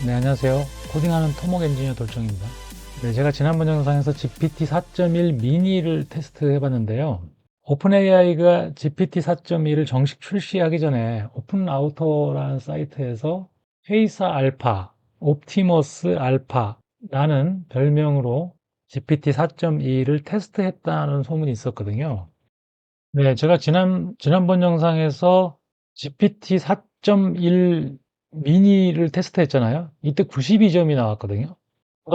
네, 안녕하세요. 코딩하는 토목 엔지니어 돌정입니다. 네, 제가 지난번 영상에서 GPT 4.1 미니를 테스트해 봤는데요. 오픈 AI가 GPT 4.1을 정식 출시하기 전에 오픈 아우터라는 사이트에서 회의사 알파, 옵티머스 알파라는 별명으로 GPT 4.2를 테스트했다는 소문이 있었거든요. 네, 제가 지난번 영상에서 GPT 4.1 미니를 테스트했잖아요. 이때 92점이 나왔거든요.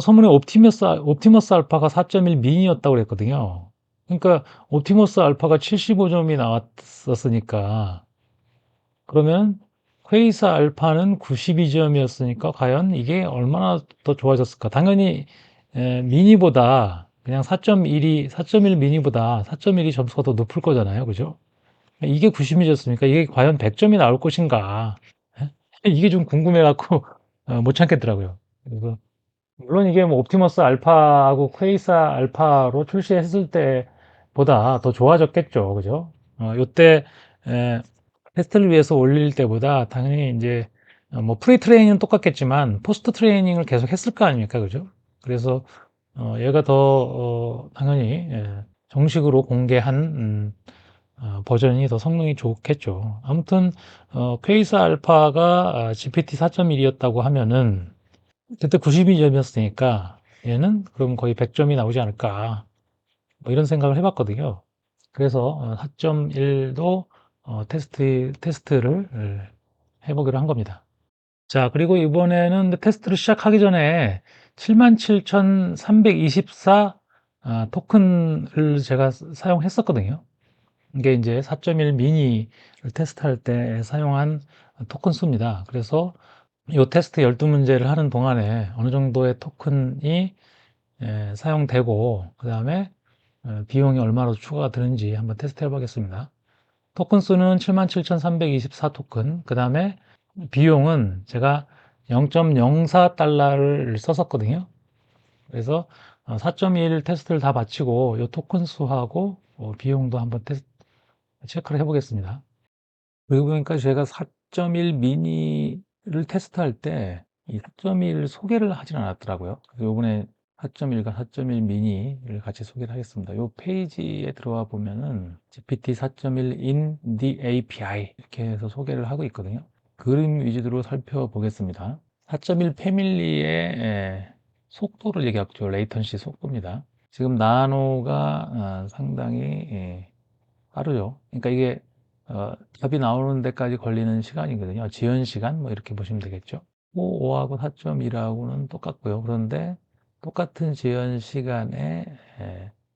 소문에 옵티머스 알파가 4.1 미니였다고 그랬거든요. 그러니까 옵티머스 알파가 75점이 나왔었으니까 그러면 회의사 알파는 92점이었으니까 과연 이게 얼마나 더 좋아졌을까? 당연히 미니보다 그냥 4.1 미니보다 4.1이 점수가 더 높을 거잖아요. 그죠? 이게 90이었으니까 이게 과연 100점이 나올 것인가? 이게 좀 궁금해갖고 못 참겠더라고요. 그래서 물론 이게 뭐 옵티머스 알파하고 퀘이사 알파로 출시했을 때보다 더 좋아졌겠죠, 그죠? 요때 에, 테스트를 위해서 올릴 때보다 당연히 이제 뭐 프리 트레이닝은 똑같겠지만 포스트 트레이닝을 계속 했을 거 아닙니까, 그죠? 그래서 얘가 더 당연히 정식으로 공개한 버전이 더 성능이 좋겠죠. 아무튼 퀘이사 알파가 GPT 4.1이었다고 하면은 그때 92점이었으니까 얘는 그럼 거의 100점이 나오지 않을까 뭐 이런 생각을 해봤거든요. 그래서 4.1도 테스트를 해보기로 한 겁니다. 자, 그리고 이번에는 테스트를 시작하기 전에 77,324 토큰을 제가 사용했었거든요. 이게 이제 4.1 미니를 테스트할 때 사용한 토큰 수입니다. 그래서 이 테스트 12문제를 하는 동안에 어느 정도의 토큰이 사용되고 그 다음에 비용이 얼마로 추가가 되는지 한번 테스트 해 보겠습니다. 토큰 수는 77,324 토큰, 그 다음에 비용은 제가 0.04달러를 썼었거든요. 그래서 4.1 테스트를 다 마치고 이 토큰 수하고 비용도 한번 체크를 해 보겠습니다. 그리고 보니까 제가 4.1 미니를 테스트할 때 이 4.1 소개를 하진 않았더라고요. 그래서 이번에 4.1과 4.1 미니를 같이 소개를 하겠습니다. 이 페이지에 들어와 보면은 GPT 4.1 in the API 이렇게 해서 소개를 하고 있거든요. 그림 위주로 살펴보겠습니다. 4.1 패밀리의 속도를 얘기하죠. 레이턴시 속도입니다. 지금 나노가 상당히 빠르죠. 그러니까 이게 답이 나오는 데까지 걸리는 시간이거든요. 지연 시간 뭐 이렇게 보시면 되겠죠. 5하고 4.2하고는 똑같고요. 그런데 똑같은 지연 시간에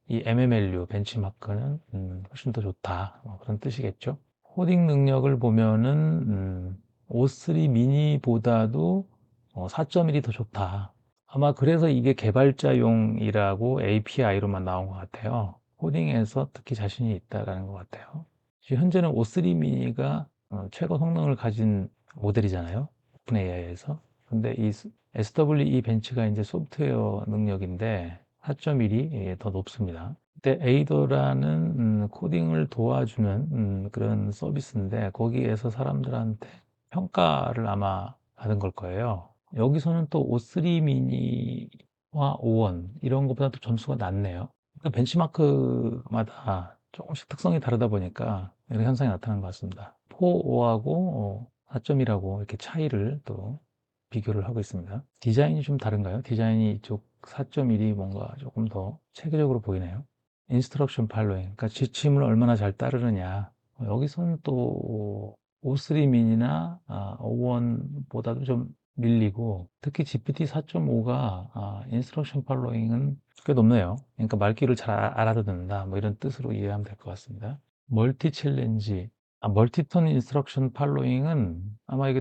이 MMLU 벤치마크는 훨씬 더 좋다. 뭐 그런 뜻이겠죠. 코딩 능력을 보면은 O3 미니보다도 4.1이 더 좋다. 아마 그래서 이게 개발자용이라고 API로만 나온 것 같아요. 코딩에서 특히 자신이 있다라는 것 같아요. 지금 현재는 O3 미니가 최고 성능을 가진 모델이잖아요. 오픈 AI에서. 근데 이 SWE 벤치가 이제 소프트웨어 능력인데 4.1이 더 높습니다. 근데 에이더라는 코딩을 도와주는 그런 서비스인데 거기에서 사람들한테 평가를 아마 받은 걸 거예요. 여기서는 또 O3 미니와 O1 이런 것보다 도 점수가 낮네요. 그러니까 벤치마크마다 조금씩 특성이 다르다 보니까 이런 현상이 나타난 것 같습니다. 4.5하고 4.1하고 이렇게 차이를 또 비교를 하고 있습니다. 디자인이 좀 다른가요? 디자인이 이쪽 4.1이 뭔가 조금 더 체계적으로 보이네요. 인스트럭션 팔로잉, 그러니까 지침을 얼마나 잘 따르느냐. 여기서는 또 O3 미니나 O1보다도 좀 밀리고 특히 GPT 4.5가 인스트럭션 팔로잉은 꽤 높네요. 그러니까 말귀를 잘 알아듣는다. 뭐 이런 뜻으로 이해하면 될 것 같습니다. 멀티 챌린지, 멀티턴 인스트럭션 팔로잉은 아마 이게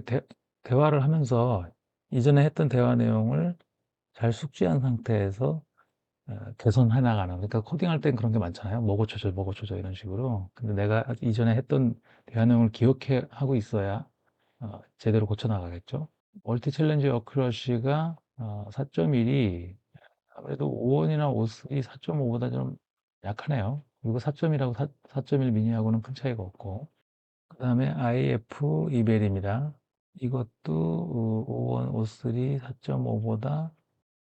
대화를 하면서 이전에 했던 대화 내용을 잘 숙지한 상태에서 개선해 나가는. 그러니까 코딩할 땐 그런 게 많잖아요. 뭐 고쳐줘, 뭐 고쳐줘 이런 식으로. 근데 내가 이전에 했던 대화 내용을 기억해 하고 있어야 제대로 고쳐 나가겠죠. 멀티 챌린지 어큐러시가 4.1이 아무래도 5원이나 5.3, 4.5보다 좀 약하네요. 그리고 4.1하고 4.1 미니하고는 큰 차이가 없고. 그 다음에 IF 이벨입니다. 이것도 5원, 5.3, 4.5보다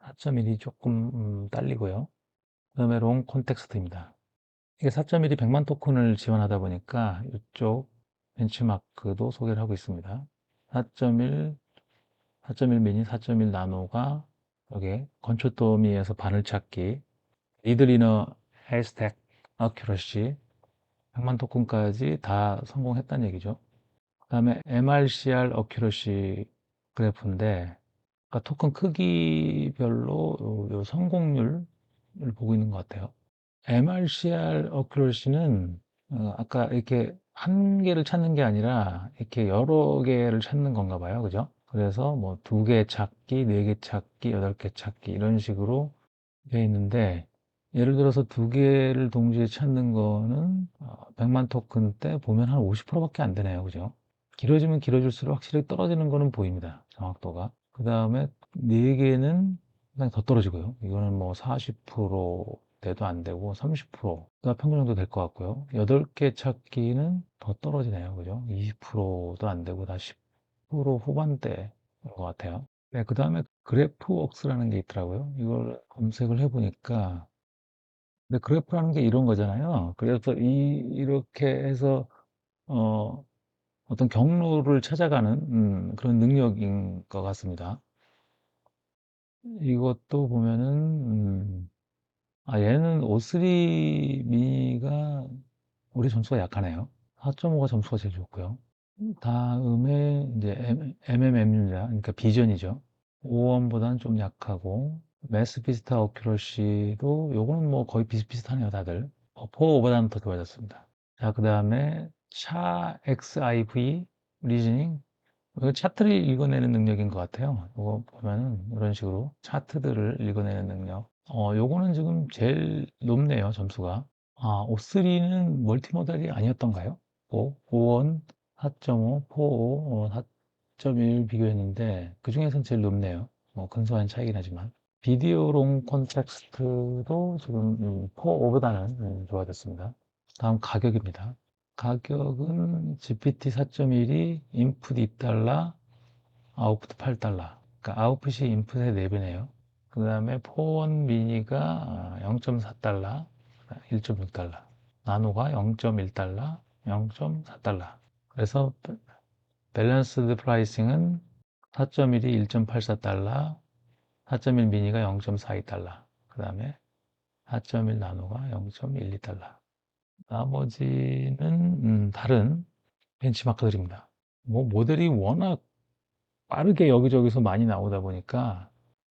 4.1이 조금 딸리고요. 그 다음에 롱 콘텍스트입니다. 이게 4.1이 100만 토큰을 지원하다 보니까 이쪽 벤치마크도 소개를 하고 있습니다. 4.1, 4.1 미니, 4.1 나노가 여기 건초 더미에서 바늘 찾기, 리드리너 해시태그 어큐러시 100만 토큰까지 다 성공했다는 얘기죠. 그 다음에 MRCR 어큐러시 그래프인데 그러니까 토큰 크기별로 요 성공률을 보고 있는 것 같아요. MRCR 어큐러시는 아까 이렇게 한 개를 찾는 게 아니라 이렇게 여러 개를 찾는 건가 봐요. 그죠? 그래서 뭐 2개 찾기, 4개 찾기, 8개 찾기 이런 식으로 되어 있는데 예를 들어서 2개를 동시에 찾는 거는 100만 토큰 때 보면 한 50%밖에 안 되네요. 그죠? 길어지면 길어질수록 확실히 떨어지는 거는 보입니다. 정확도가. 그 다음에 4개는 상당히 더 떨어지고요. 이거는 뭐 40%대도 안 되고 30%가 평균 정도 될 것 같고요. 8개 찾기는 더 떨어지네요. 그죠? 20%도 안 되고 다 10% 후반대인 것 같아요. 네, 그 다음에 그래프웍스라는 게 있더라고요. 이걸 검색을 해보니까 근데 그래프라는 게 이런 거잖아요. 그래서 이렇게 해서 어, 어떤 경로를 찾아가는 그런 능력인 것 같습니다. 이것도 보면은 얘는 O3 미니가 우리 점수가 약하네요. 4.5가 점수가 제일 좋고요. 다음에 이제 MMM유자, 그러니까 비전이죠. 5원보다는 좀 약하고 매스 비스타 어큐러시도 요거는 뭐 거의 비슷비슷하네요, 다들. 4보다는 더 좋아졌습니다. 자, 그 다음에 차 XIV 리즈닝 이거 차트를 읽어내는 능력인 것 같아요. 이거 보면은 이런 식으로 차트들을 읽어내는 능력. 요거는 지금 제일 높네요, 점수가. O3는 멀티모달이 아니었던가요? 5원, 4.5, 4.5, 4.1 비교했는데 그 중에서는 제일 높네요. 뭐 근소한 차이긴 하지만. 비디오 롱 콘텍스트도 지금 4.5보다는 좋아졌습니다. 다음 가격입니다. 가격은 GPT 4.1이 인풋 2달러, 아웃풋 8달러. 그러니까 아웃풋이 인풋의 4배네요. 그 다음에 포원 미니가 0.4달러, 1.6달러. 나노가 0.1달러, 0.4달러. 그래서 밸런스드 프라이싱은 4.1이 1.84달러, 4.1 미니가 0.42달러. 그 다음에 4.1 나노가 0.12달러. 나머지는 다른 벤치마크들입니다. 뭐 모델이 워낙 빠르게 여기저기서 많이 나오다 보니까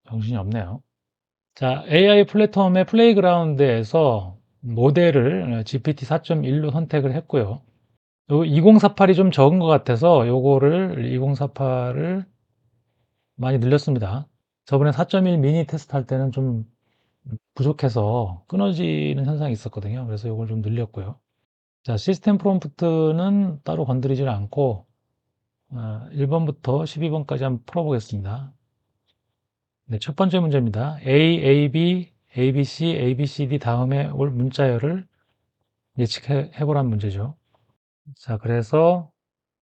정신이 없네요. 자, AI 플랫폼의 플레이그라운드에서 모델을 GPT 4.1로 선택을 했고요. 요 2048이 좀 적은 것 같아서 요거를 2048을 많이 늘렸습니다. 저번에 4.1 미니 테스트 할 때는 좀 부족해서 끊어지는 현상이 있었거든요. 그래서 요걸 좀 늘렸고요. 자, 시스템 프롬프트는 따로 건드리질 않고 1번부터 12번까지 한번 풀어보겠습니다. 네, 첫 번째 문제입니다. A, A, B, A, B, C, A, B, C, D 다음에 올 문자열을 예측해보란 문제죠. 자, 그래서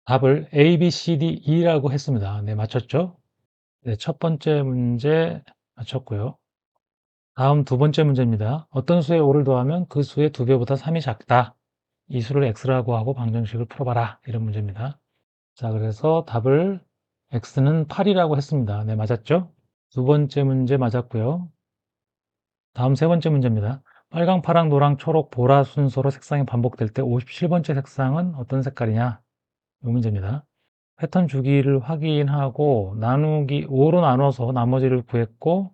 답을 A, B, C, D, E라고 했습니다. 네, 맞췄죠? 네, 첫 번째 문제 맞췄고요. 다음 두 번째 문제입니다. 어떤 수에 5를 더하면 그 수의 2배보다 3이 작다. 이 수를 x라고 하고 방정식을 풀어봐라. 이런 문제입니다. 자, 그래서 답을 x는 8이라고 했습니다. 네, 맞았죠? 두 번째 문제 맞았고요. 다음 세 번째 문제입니다. 빨강, 파랑, 노랑, 초록, 보라 순서로 색상이 반복될 때 57번째 색상은 어떤 색깔이냐? 이 문제입니다. 패턴 주기를 확인하고 나누기 5로 나눠서 나머지를 구했고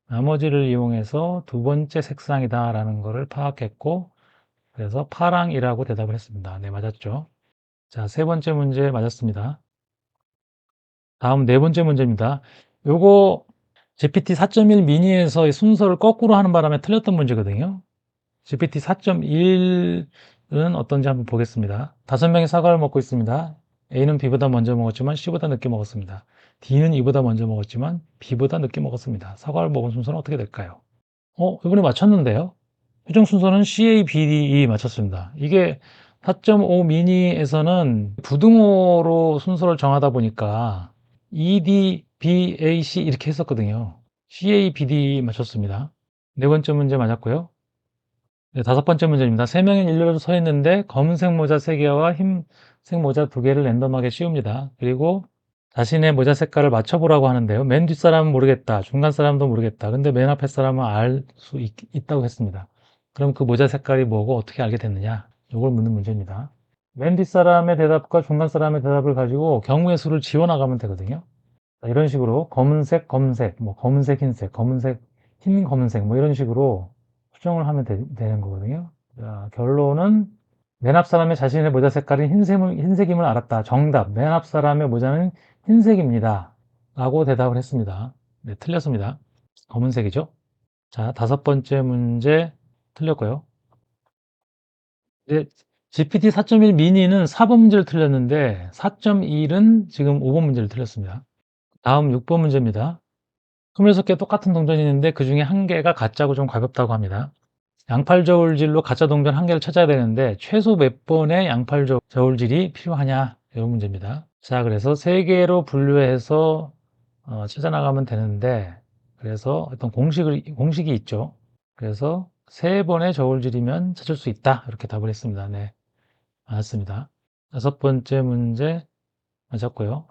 나머지를 이용해서 두 번째 색상이다라는 것을 파악했고 그래서 파랑이라고 대답을 했습니다. 네, 맞았죠? 자, 세 번째 문제 맞았습니다. 다음 네 번째 문제입니다. 요거 GPT 4.1 미니에서 순서를 거꾸로 하는 바람에 틀렸던 문제거든요. GPT 4.1은 어떤지 한번 보겠습니다. 5명이 사과를 먹고 있습니다. A는 B보다 먼저 먹었지만 C보다 늦게 먹었습니다. D는 E보다 먼저 먹었지만 B보다 늦게 먹었습니다. 사과를 먹은 순서는 어떻게 될까요? 이번에 맞췄는데요. 최종 순서는 C, A, B, D, E 맞췄습니다. 이게 4.5 미니에서는 부등호로 순서를 정하다 보니까 ED, BAC 이렇게 했었거든요. CA, BD 맞췄습니다. 네 번째 문제 맞았고요. 네, 다섯 번째 문제입니다. 세 명이 일렬로 서 있는데 검은색 모자 세 개와 흰색 모자 두 개를 랜덤하게 씌웁니다. 그리고 자신의 모자 색깔을 맞춰보라고 하는데요. 맨 뒷사람은 모르겠다. 중간 사람도 모르겠다. 근데 맨 앞에 사람은 알 수 있다고 했습니다. 그럼 그 모자 색깔이 뭐고 어떻게 알게 됐느냐? 이걸 묻는 문제입니다. 맨 뒷사람의 대답과 중간 사람의 대답을 가지고 경우의 수를 지워나가면 되거든요. 이런 식으로 검은색, 검은색, 뭐 검은색, 흰색, 검은색, 흰 검은색 뭐 이런 식으로 수정을 하면 되는 거거든요. 자, 결론은 맨 앞 사람의 자신의 모자 색깔은 흰색임을 알았다. 정답. 맨 앞 사람의 모자는 흰색입니다. 라고 대답을 했습니다. 네, 틀렸습니다. 검은색이죠. 자, 다섯 번째 문제 틀렸고요. 네, GPT 4.1 미니는 4번 문제를 틀렸는데 4.1은 지금 5번 문제를 틀렸습니다. 다음 6번 문제입니다. 26개 똑같은 동전이 있는데 그 중에 한 개가 가짜고 좀 가볍다고 합니다. 양팔 저울질로 가짜 동전 한 개를 찾아야 되는데 최소 몇 번의 양팔 저울질이 필요하냐? 이런 문제입니다. 자, 그래서 세 개로 분류해서 찾아 나가면 되는데 그래서 어떤 공식이 있죠. 그래서 세 번의 저울질이면 찾을 수 있다. 이렇게 답을 했습니다. 네, 맞았습니다. 다섯 번째 문제 맞았고요.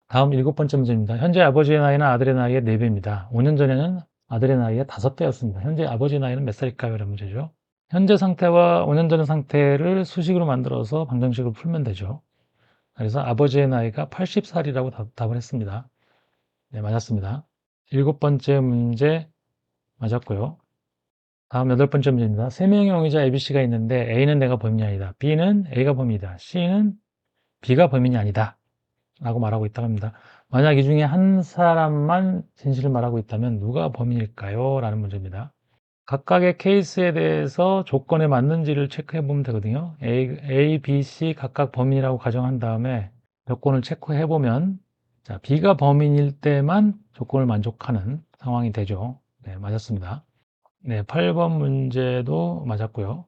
다음 일곱 번째 문제입니다. 현재 아버지의 나이는 아들의 나이의 4배입니다. 5년 전에는 아들의 나이의 5배였습니다. 현재 아버지의 나이는 몇 살일까요? 이런 문제죠. 현재 상태와 5년 전의 상태를 수식으로 만들어서 방정식을 풀면 되죠. 그래서 아버지의 나이가 80살이라고 답을 했습니다. 네, 맞았습니다. 일곱 번째 문제 맞았고요. 다음 여덟 번째 문제입니다. 세 명의 용의자 ABC가 있는데 A는 내가 범인이 아니다. B는 A가 범인이다. C는 B가 범인이 아니다. 라고 말하고 있다고 합니다. 만약 이 중에 한 사람만 진실을 말하고 있다면 누가 범인일까요? 라는 문제입니다. 각각의 케이스에 대해서 조건에 맞는지를 체크해 보면 되거든요. A, B, C 각각 범인이라고 가정한 다음에 조건을 체크해 보면 자, B가 범인일 때만 조건을 만족하는 상황이 되죠. 네, 맞았습니다. 네, 8번 문제도 맞았고요.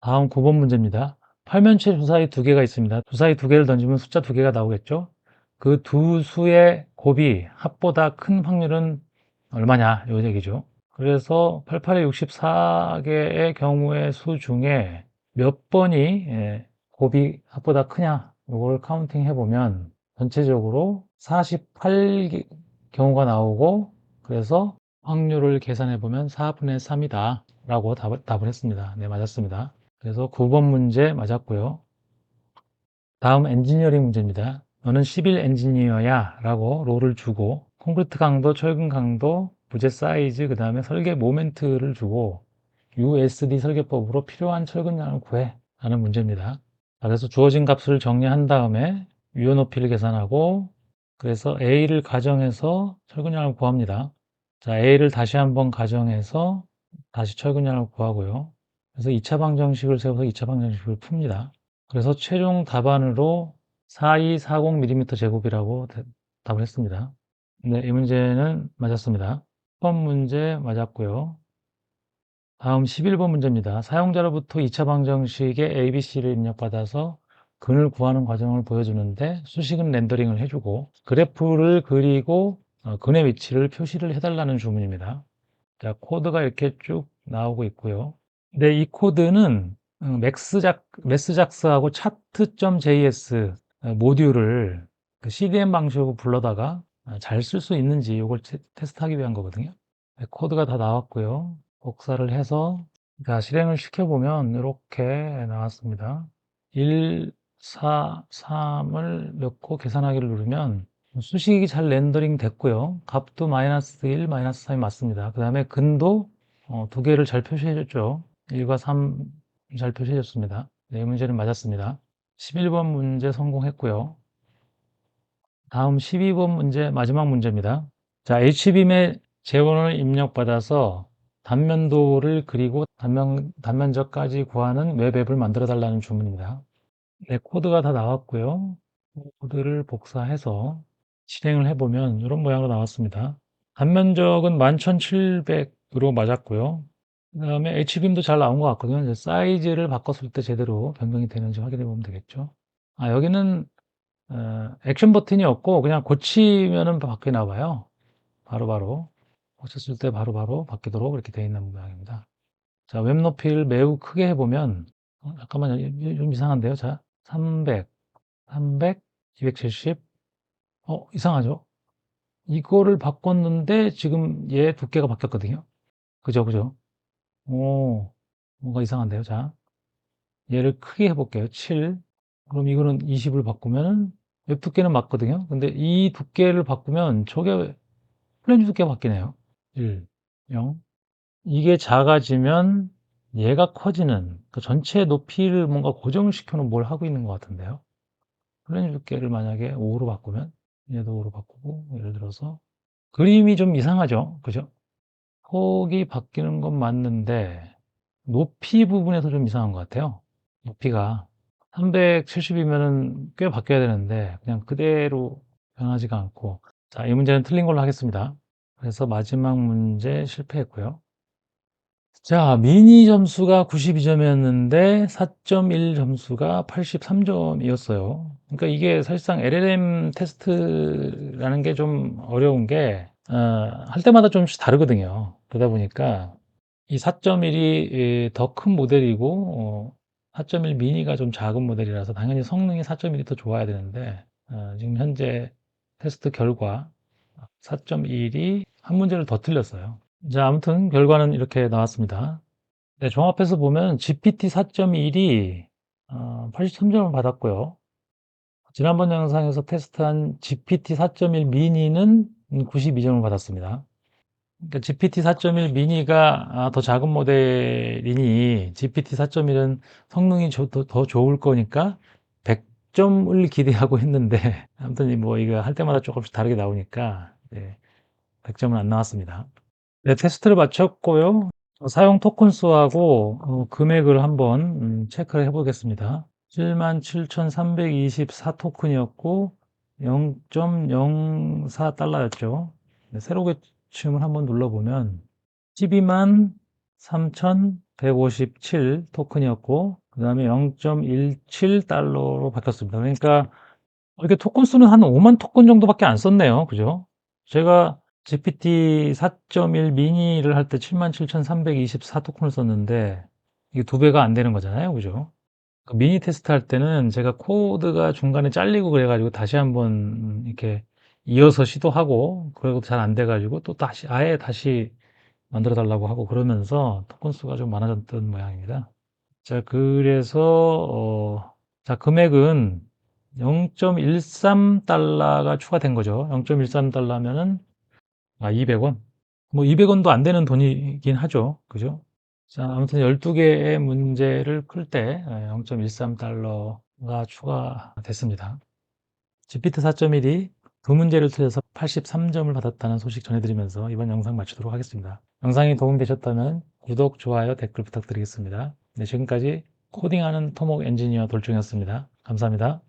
다음 9번 문제입니다. 팔면체 주사위 두 개가 있습니다. 주사위 두 개를 던지면 숫자 두 개가 나오겠죠? 그 두 수의 곱이 합보다 큰 확률은 얼마냐? 이 얘기죠. 그래서 88에 64개의 경우의 수 중에 몇 번이 곱이 합보다 크냐? 이걸 카운팅 해보면 전체적으로 48 경우가 나오고 그래서 확률을 계산해 보면 4분의 3이다 라고 답을 했습니다. 네, 맞았습니다. 그래서 9번 문제 맞았고요. 다음 엔지니어링 문제입니다. 너는 10일 엔지니어야 라고 롤을 주고 콘크리트 강도, 철근 강도, 부재 사이즈, 그 다음에 설계 모멘트를 주고 USD 설계법으로 필요한 철근량을 구해 라는 문제입니다. 그래서 주어진 값을 정리한 다음에 유효 높이를 계산하고 그래서 A를 가정해서 철근량을 구합니다. 자, A를 다시 한번 가정해서 다시 철근량을 구하고요. 그래서 2차 방정식을 세워서 2차 방정식을 풉니다. 그래서 최종 답안으로 4240mm 제곱이라고 답을 했습니다. 네, 이 문제는 맞았습니다. 10번 문제 맞았고요. 다음 11번 문제입니다. 사용자로부터 2차 방정식의 ABC를 입력받아서 근을 구하는 과정을 보여주는데 수식은 렌더링을 해주고 그래프를 그리고 근의 위치를 표시를 해달라는 주문입니다. 자, 코드가 이렇게 쭉 나오고 있고요. 근데 이 코드는 매스작스하고 차트.js 모듈을 그 CDN 방식으로 불러다가 잘 쓸 수 있는지 이걸 테스트하기 위한 거거든요. 네, 코드가 다 나왔고요. 복사를 해서 자, 실행을 시켜보면 이렇게 나왔습니다. 1, 4, 3을 넣고 계산하기를 누르면 수식이 잘 렌더링 됐고요. 값도 마이너스 1, 마이너스 3이 맞습니다. 그 다음에 근도 두 개를 잘 표시해줬죠. 1과 3 잘 표시해줬습니다. 네, 문제는 맞았습니다. 11번 문제 성공했고요. 다음 12번 문제, 마지막 문제입니다. 자, H빔의 재원을 입력받아서 단면도를 그리고 단면적까지 구하는 웹앱을 만들어 달라는 주문입니다. 네, 코드가 다 나왔고요. 코드를 복사해서 실행을 해보면 이런 모양으로 나왔습니다. 단면적은 11700으로 맞았고요. 그다음에 H빔도 잘 나온 것 같거든요. 이제 사이즈를 바꿨을 때 제대로 변경이 되는지 확인해 보면 되겠죠. 여기는 액션 버튼이 없고 그냥 고치면은 바뀌나 봐요. 바로바로 고쳤을 때 바로바로 바뀌도록 이렇게 되어 있는 모양입니다. 자, 웹 높이를 매우 크게 해보면 잠깐만요. 좀 이상한데요. 자, 300, 300, 270. 이상하죠? 이거를 바꿨는데 지금 얘 두께가 바뀌었거든요. 그죠, 그죠? 오, 뭔가 이상한데요. 자, 얘를 크게 해볼게요. 7. 그럼 이거는 20을 바꾸면은 웹 두께는 맞거든요. 근데 이 두께를 바꾸면 저게 플랜지 두께가 바뀌네요. 1, 0. 이게 작아지면 얘가 커지는 그 전체 높이를 뭔가 고정시켜 놓은 뭘 하고 있는 것 같은데요. 플랜지 두께를 만약에 5로 바꾸면 얘도 5로 바꾸고 예를 들어서 그림이 좀 이상하죠. 그죠? 폭이 바뀌는 건 맞는데 높이 부분에서 좀 이상한 것 같아요. 높이가 370이면은 꽤 바뀌어야 되는데 그냥 그대로 변하지가 않고 자, 이 문제는 틀린 걸로 하겠습니다. 그래서 마지막 문제 실패했고요. 자, 미니 점수가 92점이었는데 4.1 점수가 83점이었어요. 그러니까 이게 사실상 LLM 테스트라는 게 좀 어려운 게 할 때마다 좀씩 다르거든요. 그러다 보니까 이 4.1이 더 큰 모델이고 4.1 미니가 좀 작은 모델이라서 당연히 성능이 4.1이 더 좋아야 되는데 지금 현재 테스트 결과 4.1이 한 문제를 더 틀렸어요. 자, 아무튼 결과는 이렇게 나왔습니다. 네, 종합해서 보면 GPT 4.1이 83점을 받았고요. 지난번 영상에서 테스트한 GPT 4.1 미니는 92점을 받았습니다. 그러니까 GPT 4.1 미니가 더 작은 모델이니 GPT 4.1은 성능이 더 좋을 거니까 100점을 기대하고 했는데 아무튼 뭐 이거 할 때마다 조금씩 다르게 나오니까 100점은 안 나왔습니다. 네, 테스트를 마쳤고요. 사용 토큰 수하고 금액을 한번 체크를 해보겠습니다. 77,324 토큰이었고 0.04달러였죠. 세로 계층을 한번 눌러보면 12만 3,157 토큰이었고 그 다음에 0.17달러로 바뀌었습니다. 그러니까 이렇게 토큰 수는 한 5만 토큰 정도밖에 안 썼네요. 그죠? 제가 GPT 4.1 미니를 할 때 77,324 토큰을 썼는데 이게 2배가 안 되는 거잖아요. 그죠? 그 미니 테스트 할 때는 제가 코드가 중간에 잘리고 그래가지고 다시 한번 이렇게 이어서 시도하고 그리고 잘 안 돼가지고 또 다시 아예 다시 만들어 달라고 하고 그러면서 토큰 수가 좀 많아졌던 모양입니다. 자, 그래서 자, 금액은 0.13달러가 추가된 거죠. 0.13달러면은 200원. 뭐 200원도 안 되는 돈이긴 하죠. 그죠? 자, 아무튼 12개의 문제를 풀 때 0.13달러가 추가됐습니다. GPT 4.1이 두 문제를 틀려서 83점을 받았다는 소식 전해드리면서 이번 영상 마치도록 하겠습니다. 영상이 도움되셨다면 구독, 좋아요, 댓글 부탁드리겠습니다. 네, 지금까지 코딩하는 토목 엔지니어 돌종이었습니다. 감사합니다.